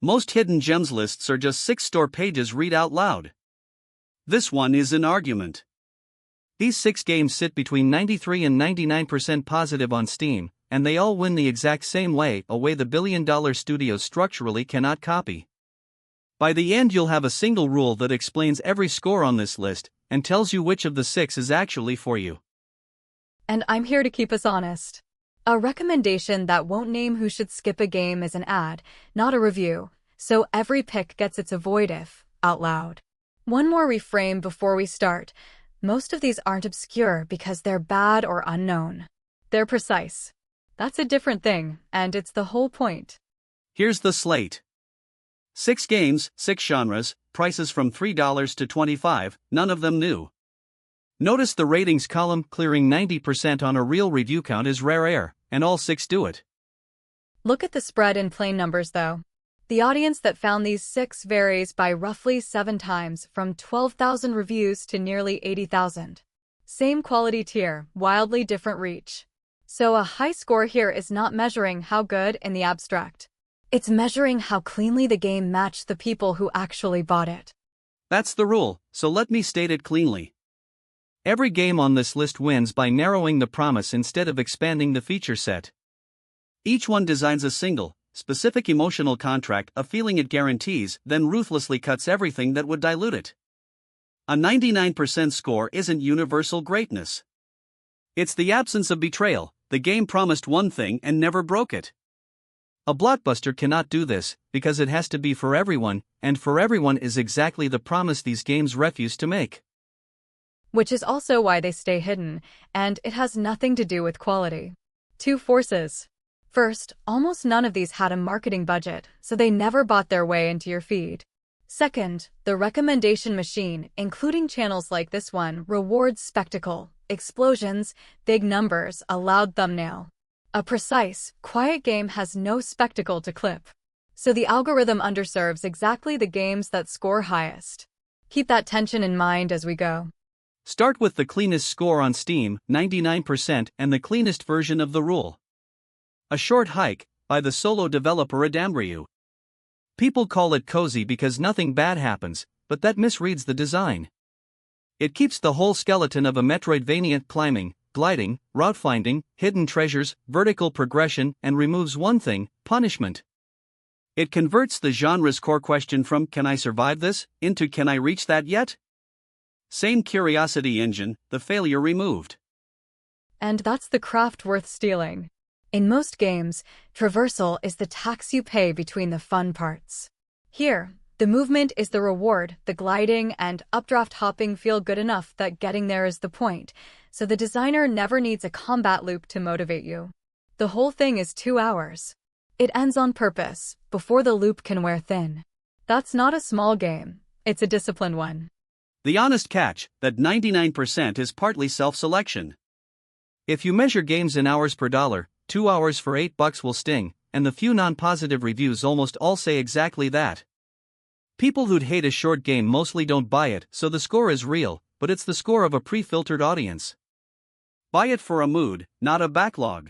Most hidden gems lists are just 6 store pages read out loud. This one is an argument. These 6 games sit between 93 and 99% positive on Steam, and they all win the exact same way, a way the billion-dollar studios structurally cannot copy. By the end you'll have a single rule that explains every score on this list, and tells you which of the 6 is actually for you. And I'm here to keep us honest. A recommendation that won't name who should skip a game is an ad, not a review, so every pick gets its avoid if out loud. One more reframe before we start. Most of these aren't obscure because they're bad or unknown. They're precise. That's a different thing, and it's the whole point. Here's the slate. 6 games, 6 genres, prices from $3 to $25, none of them new. Notice the ratings column clearing 90% on a real review count is rare air, and all 6 do it. Look at the spread in plain numbers though. The audience that found these 6 varies by roughly 7 times, from 12,000 reviews to nearly 80,000. Same quality tier, wildly different reach. So a high score here is not measuring how good in the abstract. It's measuring how cleanly the game matched the people who actually bought it. That's the rule, so let me state it cleanly. Every game on this list wins by narrowing the promise instead of expanding the feature set. Each one designs a single, specific emotional contract, a feeling it guarantees, then ruthlessly cuts everything that would dilute it. A 99% score isn't universal greatness. It's the absence of betrayal. The game promised one thing and never broke it. A blockbuster cannot do this, because it has to be for everyone, and for everyone is exactly the promise these games refuse to make. Which is also why they stay hidden, and it has nothing to do with quality. 2 forces. First, almost none of these had a marketing budget, so they never bought their way into your feed. Second, the recommendation machine, including channels like this one, rewards spectacle, explosions, big numbers, a loud thumbnail. A precise, quiet game has no spectacle to clip. So the algorithm underserves exactly the games that score highest. Keep that tension in mind as we go. Start with the cleanest score on Steam, 99%, and the cleanest version of the rule. A Short Hike, by the solo developer Adambriu. People call it cozy because nothing bad happens, but that misreads the design. It keeps the whole skeleton of a Metroidvania: climbing, gliding, route finding, hidden treasures, vertical progression, and removes one thing: punishment. It converts the genre's core question from "can I survive this?" into "can I reach that yet?" Same curiosity engine, the failure removed. And that's the craft worth stealing. In most games, traversal is the tax you pay between the fun parts. Here, the movement is the reward. The gliding and updraft hopping feel good enough that getting there is the point, so the designer never needs a combat loop to motivate you. The whole thing is 2 hours. It ends on purpose, before the loop can wear thin. That's not a small game, it's a disciplined one. The honest catch, that 99% is partly self-selection. If you measure games in hours per dollar, 2 hours for $8 will sting, and the few non-positive reviews almost all say exactly that. People who'd hate a short game mostly don't buy it, so the score is real, but it's the score of a pre-filtered audience. Buy it for a mood, not a backlog.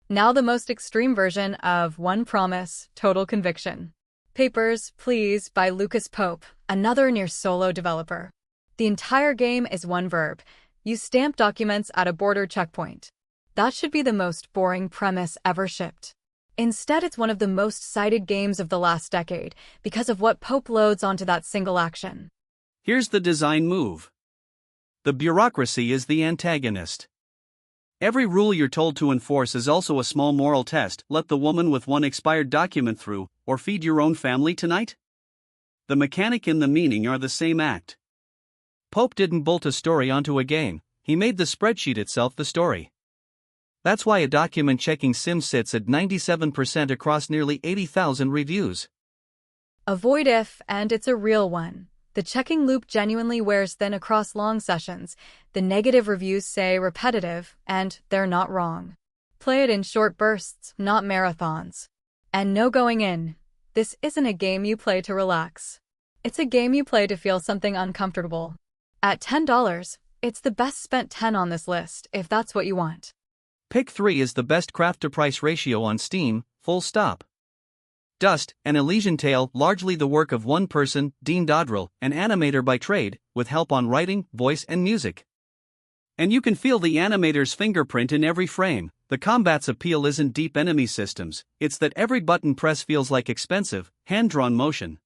Now the most extreme version of One Promise, Total Conviction. Papers, Please by Lucas Pope, another near solo developer. The entire game is one verb. You stamp documents at a border checkpoint. That should be the most boring premise ever shipped. Instead, it's one of the most cited games of the last decade because of what Pope loads onto that single action. Here's the design move. The bureaucracy is the antagonist. Every rule you're told to enforce is also a small moral test. Let the woman with one expired document through, or feed your own family tonight? The mechanic and the meaning are the same act. Pope didn't bolt a story onto a game, he made the spreadsheet itself the story. That's why a document-checking sim sits at 97% across nearly 80,000 reviews. Avoid if, and it's a real one. The checking loop genuinely wears thin across long sessions. The negative reviews say repetitive, and they're not wrong. Play it in short bursts, not marathons. And no going in. This isn't a game you play to relax. It's a game you play to feel something uncomfortable. At $10, it's the best spent 10 on this list, if that's what you want. Pick 3 is the best craft-to-price ratio on Steam, full stop. Dust, an Elysian tale largely the work of one person, Dean Dodrell, an animator by trade, with help on writing, voice and music. And you can feel the animator's fingerprint in every frame. The combat's appeal isn't deep enemy systems, it's that every button press feels like expensive, hand-drawn motion.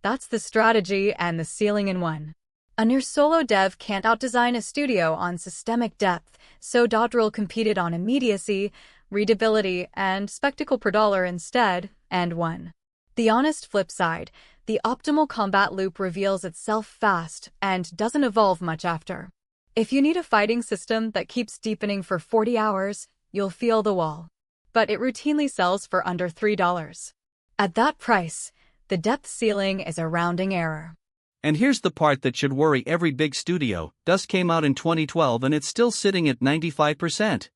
That's the strategy and the ceiling in one. A near-solo dev can't outdesign a studio on systemic depth, so Dodrell competed on immediacy, readability, and spectacle per dollar instead, and won. The honest flip side, the optimal combat loop reveals itself fast and doesn't evolve much after. If you need a fighting system that keeps deepening for 40 hours, you'll feel the wall. But it routinely sells for under $3. At that price, the depth ceiling is a rounding error. And here's the part that should worry every big studio. Dust came out in 2012 and it's still sitting at 95%.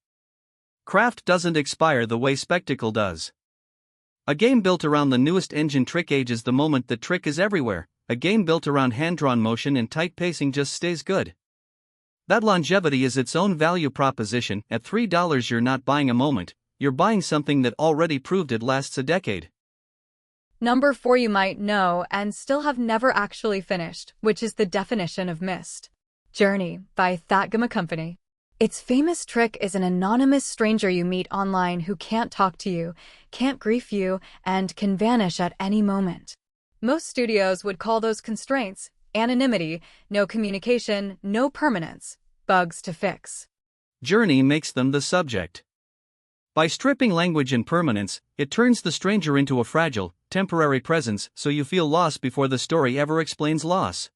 Craft doesn't expire the way spectacle does. A game built around the newest engine trick ages the moment the trick is everywhere. A game built around hand-drawn motion and tight pacing just stays good. That longevity is its own value proposition. At $3 you're not buying a moment, you're buying something that already proved it lasts a decade. Number 4 you might know and still have never actually finished, which is the definition of missed. Journey by Thatgama Company. Its famous trick is an anonymous stranger you meet online who can't talk to you, can't grief you, and can vanish at any moment. Most studios would call those constraints anonymity, no communication, no permanence, bugs to fix. Journey makes them the subject. By stripping language and permanence, it turns the stranger into a fragile, temporary presence so you feel lost before the story ever explains loss.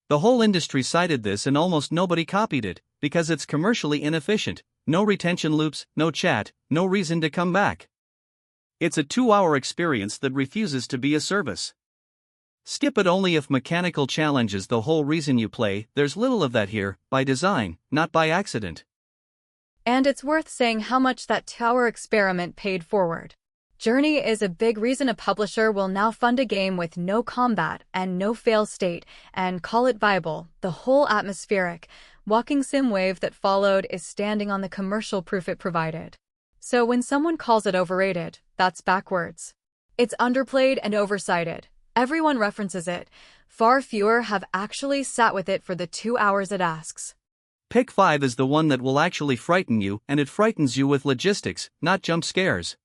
The whole industry cited this and almost nobody copied it, because it's commercially inefficient. No retention loops, no chat, no reason to come back. It's a 2-hour experience that refuses to be a service. Skip it only if mechanical challenge is the whole reason you play. There's little of that here, by design, not by accident. And it's worth saying how much that 2-hour experiment paid forward. Journey is a big reason a publisher will now fund a game with no combat and no fail state and call it viable. The whole atmospheric, walking sim wave that followed is standing on the commercial proof it provided. So when someone calls it overrated, that's backwards. It's underplayed and oversighted. Everyone references it. Far fewer have actually sat with it for the 2 hours it asks. Pick 5 is the one that will actually frighten you, and it frightens you with logistics, not jump scares.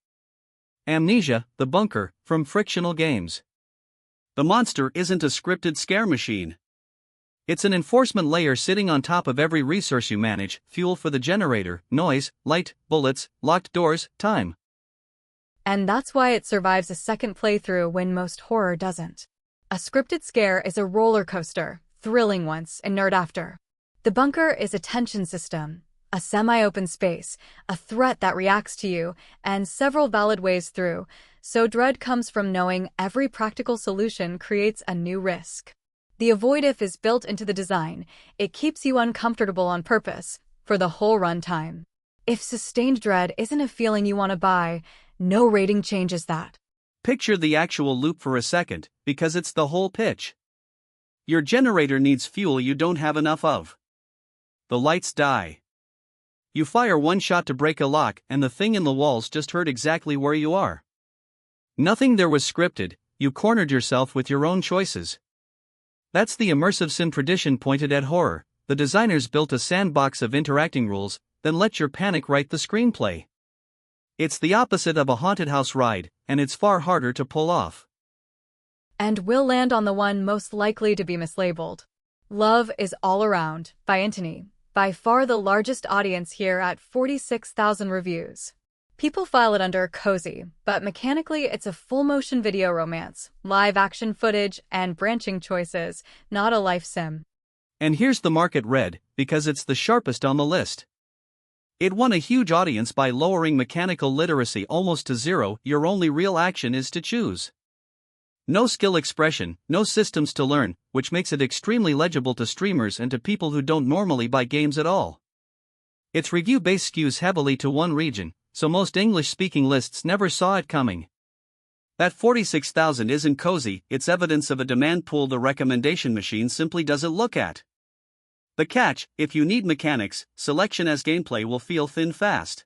Amnesia, the bunker, from Frictional Games. The monster isn't a scripted scare machine. It's an enforcement layer sitting on top of every resource you manage: fuel for the generator, noise, light, bullets, locked doors, time. And that's why it survives a second playthrough when most horror doesn't. A scripted scare is a roller coaster, thrilling once, inert after. The bunker is a tension system, a semi-open space, a threat that reacts to you, and several valid ways through, so dread comes from knowing every practical solution creates a new risk. The avoid if is built into the design. It keeps you uncomfortable on purpose, for the whole runtime. If sustained dread isn't a feeling you want to buy, no rating changes that. Picture the actual loop for a second, because it's the whole pitch. Your generator needs fuel you don't have enough of. The lights die. You fire one shot to break a lock and the thing in the walls just heard exactly where you are. Nothing there was scripted, you cornered yourself with your own choices. That's the immersive sim tradition pointed at horror. The designers built a sandbox of interacting rules, then let your panic write the screenplay. It's the opposite of a haunted house ride, and it's far harder to pull off. And we'll land on the one most likely to be mislabeled. Love is All Around, by Antony. By far the largest audience here at 46,000 reviews. People file it under cozy, but mechanically it's a full-motion video romance, live action footage, and branching choices, not a life sim. And here's the market red, because it's the sharpest on the list. It won a huge audience by lowering mechanical literacy almost to zero. Your only real action is to choose. No skill expression, no systems to learn, which makes it extremely legible to streamers and to people who don't normally buy games at all. Its review base skews heavily to one region, so most English-speaking lists never saw it coming. That 46,000 isn't cozy, it's evidence of a demand pool the recommendation machine simply doesn't look at. The catch: if you need mechanics, selection as gameplay will feel thin fast.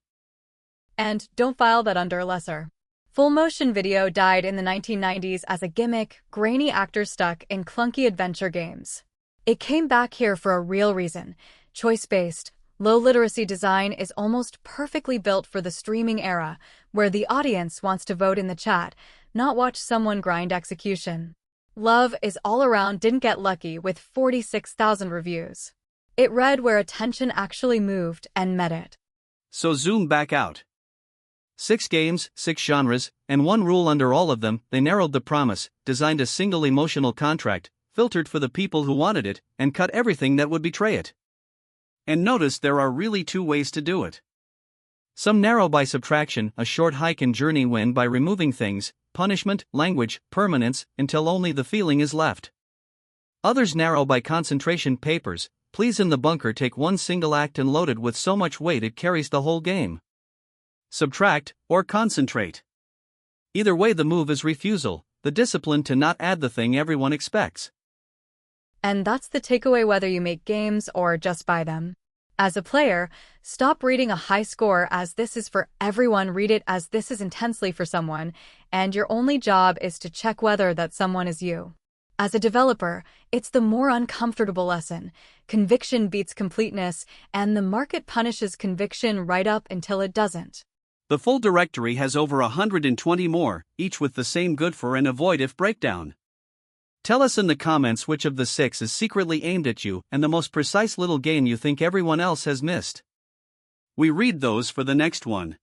And don't file that under lesser. Full motion video died in the 1990s as a gimmick, grainy actors stuck in clunky adventure games. It came back here for a real reason. Choice-based, low-literacy design is almost perfectly built for the streaming era, where the audience wants to vote in the chat, not watch someone grind execution. Love is All Around didn't get lucky with 46,000 reviews. It read where attention actually moved and met it. So zoom back out. 6 games, 6 genres, and 1 rule under all of them. They narrowed the promise, designed a single emotional contract, filtered for the people who wanted it, and cut everything that would betray it. And notice there are really 2 ways to do it. Some narrow by subtraction, a short hike and journey win by removing things, punishment, language, permanence, until only the feeling is left. Others narrow by concentration, papers, please in the bunker take 1 single act and load it with so much weight it carries the whole game. Subtract, or concentrate. Either way, the move is refusal, the discipline to not add the thing everyone expects. And that's the takeaway whether you make games or just buy them. As a player, stop reading a high score as this is for everyone, read it as this is intensely for someone, and your only job is to check whether that someone is you. As a developer, it's the more uncomfortable lesson. Conviction beats completeness, and the market punishes conviction right up until it doesn't. The full directory has over 120 more, each with the same good for and avoid if breakdown. Tell us in the comments which of the 6 is secretly aimed at you and the most precise little game you think everyone else has missed. We read those for the next one.